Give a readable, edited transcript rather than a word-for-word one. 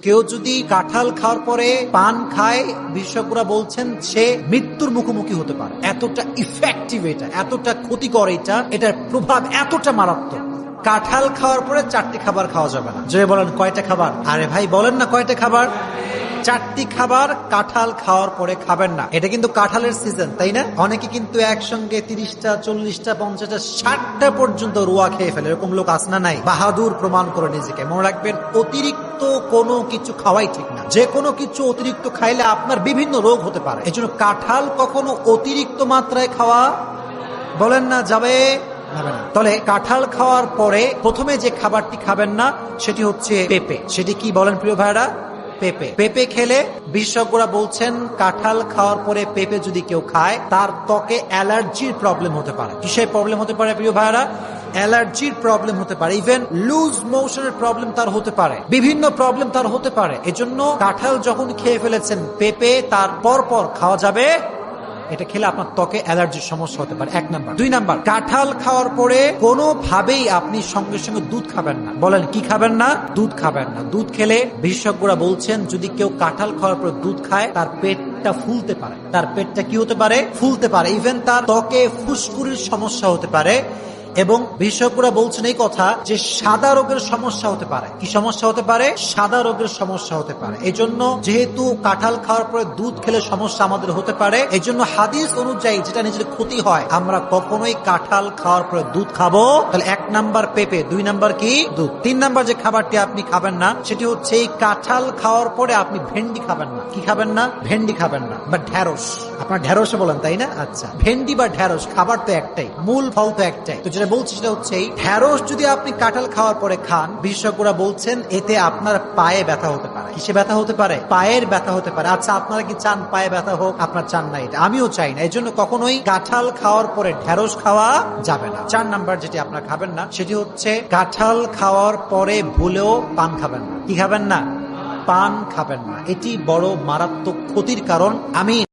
কেউ যদি কাঁঠাল খাওয়ার পরে পান খায়, বিশেষজ্ঞরা বলছেন সে মৃত্যুর মুখোমুখি হতে পারে। এতটা ইফেক্টিভ এটা, এতটা ক্ষতিকর এটা, এটার প্রভাব এতটা মারাত্মক। কাঁঠাল খাওয়ার পরে 4টি খাবার খাওয়া যাবে না। যে বলেন কয়টা খাবার? আরে ভাই বলেন না কয়টা খাবার? 4টি খাবার কাঁঠাল খাওয়ার পরে খাবেন না। এটা কিন্তু কাঁঠালের সিজন, তাই না? অনেকে কিন্তু একসঙ্গে 30টা 40টা 50টা 60টা পর্যন্ত রোয়া খেয়ে ফেলে। এরকম লোক আছে না নাই? বাহাদুর প্রমাণ করে নিজেকে। মনে রাখবেন, অতিরিক্ত কোনো কিছু খাওয়াই ঠিক না। যে কোনো কিছু অতিরিক্ত খাইলে আপনার বিভিন্ন রোগ হতে পারে। এই জন্য কাঁঠাল কখনো অতিরিক্ত মাত্রায় খাওয়া বলেন না যাবে। তবে কাঁঠাল খাওয়ার পরে প্রথমে যে খাবারটি খাবেন না সেটি হচ্ছে পেঁপে। সেটি কি বলেন প্রিয় ভাইরা? পেঁপে। পেঁপে খেলে বিশেষজ্ঞরা বলছেন কাঁঠাল খাওয়ার পরে পেঁপে যদি কেউ খায় তার ত্বকে অ্যালার্জির প্রবলেম হতে পারে। কিসের প্রবলেম হতে পারে প্রিয় ভাইরা? অ্যালার্জির প্রবলেম হতে পারে। ইভেন লুজ মোশনের প্রবলেম তার হতে পারে, বিভিন্ন প্রবলেম তার হতে পারে। এজন্য কাঁঠাল যখন খেয়ে ফেলেছেন, পেঁপে তার পর খাওয়া যাবে। এটা খেলে আপনার ত্বকে অ্যালার্জির সমস্যা হতে পারে। 1 নাম্বার। 2 নাম্বার, কাঁঠাল খাওয়ার পরে কোনোভাবেই আপনি সঙ্গে সঙ্গে দুধ খাবেন না। বলেন কি খাবেন না? দুধ খাবেন না। দুধ খেলে বিশেষজ্ঞরা বলছেন যদি কেউ কাঁঠাল খাওয়ার পর দুধ খায় তার পেটটা ফুলতে পারে। তার পেটটা কি হতে পারে? ফুলতে পারে। ইভেন তার ত্বকে ফুসকুড়ির সমস্যা হতে পারে। এবং বিশেষজ্ঞরা বলছেন এই কথা যে সাদা রোগের সমস্যা হতে পারে। কি সমস্যা হতে পারে? সাদা রোগের সমস্যা হতে পারে। এই জন্য যেহেতু কাঁঠাল খাওয়ার পরে দুধ খেলে সমস্যা আমাদের হতে পারে, এই জন্য হাদিস অনুযায়ী যেটা নিজের ক্ষতি হয়, আমরা কখনোই কাঁঠাল খাওয়ার পরে দুধ খাবো। তাহলে 1 নাম্বার পেঁপে, 2 নাম্বার কি? দুধ। 3 নাম্বার যে খাবারটি আপনি খাবেন না সেটি হচ্ছে এই কাঁঠাল খাওয়ার পরে আপনি ভেন্ডি খাবেন না। কি খাবেন না? ভেন্ডি খাবেন না, বা ঢেঁড়স। আপনার ঢেঁড়সে বলেন, তাই না? আচ্ছা, ভেন্ডি বা ঢেঁড়স খাবার তো একটাই, মূল ফল তো একটাই। তো যেটা বলছি সেটা হচ্ছে ঢেঁড়স যদি আপনি কাঁঠাল খাওয়ার পরে খান, বিশেষজ্ঞরা বলছেন এতে আপনার পায়ে ব্যথা হতে পারে। কিসে ব্যথা হতে পারে? পায়ের ব্যথা হতে পারে। আচ্ছা, আপনারা কি চান পায়ে ব্যথা হোক? আপনার চান না? এটা আমিও চাই না। এই জন্য কখনোই কাঁঠাল খাওয়ার পরে ঢেঁড়স খাওয়া যাবে না। 4 নাম্বার যেটি আপনারা খাবেন না সেটি হচ্ছে কাঁঠাল খাওয়ার পরে ভুলেও পান খাবেন না। কি খাবেন না? পান খাবেন না। এটি বড় মারাত্মক ক্ষতির কারণ। আমি